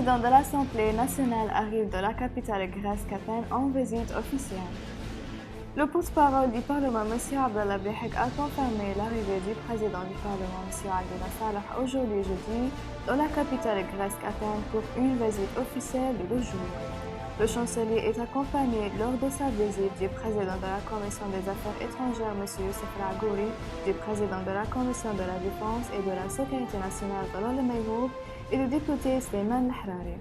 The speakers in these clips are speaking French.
président de l'Assemblée nationale arrive de la capitale grecque Athènes en visite officielle. Le porte-parole du Parlement, M. Abdallah Bihek, a confirmé l'arrivée du président du Parlement, M. Abdallah Salah, aujourd'hui jeudi, dans la capitale grecque Athènes pour une visite officielle de 2 jours. Le chancelier est accompagné lors de sa visite du président de la Commission des Affaires étrangères, M. Youssef Ragouri, du président de la Commission de la Défense et de la Sécurité nationale, Talal Mayhoub, et du député Sleiman Lahrari.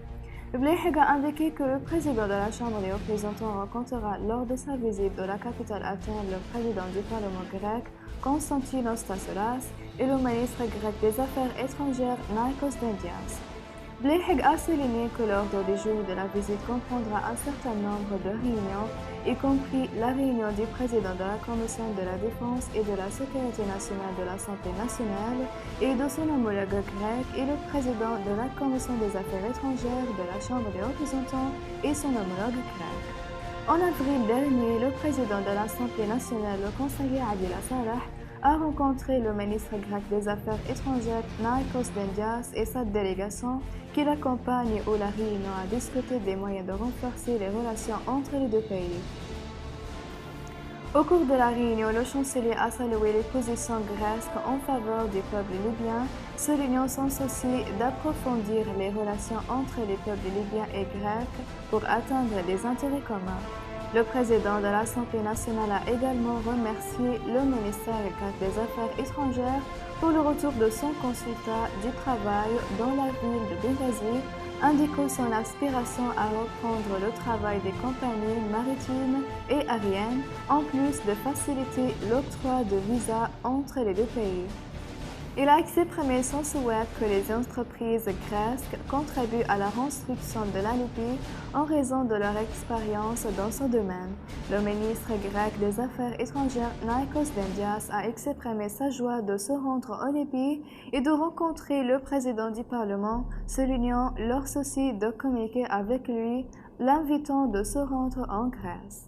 Bleheg a indiqué que le président de la Chambre des représentants rencontrera lors de sa visite de la capitale Athènes le président du Parlement grec, Konstantinos Tassoulas, et le ministre grec des Affaires étrangères, Nikos Dendias. Bleheg a souligné que l'ordre du jour de la visite comprendra un certain nombre de réunions, y compris la réunion du président de la Commission de la Défense et de la Sécurité nationale de l'Assemblée nationale et de son homologue grec et le président de la Commission des Affaires étrangères de la Chambre des représentants et son homologue grec. En avril dernier, le président de l'Assemblée nationale, le conseiller Abdallah Salah, a rencontré le ministre grec des Affaires étrangères Nikos Dendias et sa délégation qui l'accompagne où la réunion a discuté des moyens de renforcer les relations entre les deux pays. Au cours de la réunion, le chancelier a salué les positions grecques en faveur du peuple libyen, soulignant son souci d'approfondir les relations entre les peuples libyens et grecs pour atteindre des intérêts communs. Le président de l'Assemblée nationale a également remercié le ministère grec des Affaires étrangères pour le retour de son consulat du travail dans la ville de Benghazi, indiquant son aspiration à reprendre le travail des compagnies maritimes et aériennes, en plus de faciliter l'octroi de visas entre les deux pays. Il a exprimé son souhait que les entreprises grecques contribuent à la reconstruction de la Libye en raison de leur expérience dans ce domaine. Le ministre grec des Affaires étrangères Nikos Dendias a exprimé sa joie de se rendre en Libye et de rencontrer le président du Parlement, soulignant leur souci de communiquer avec lui, l'invitant de se rendre en Grèce.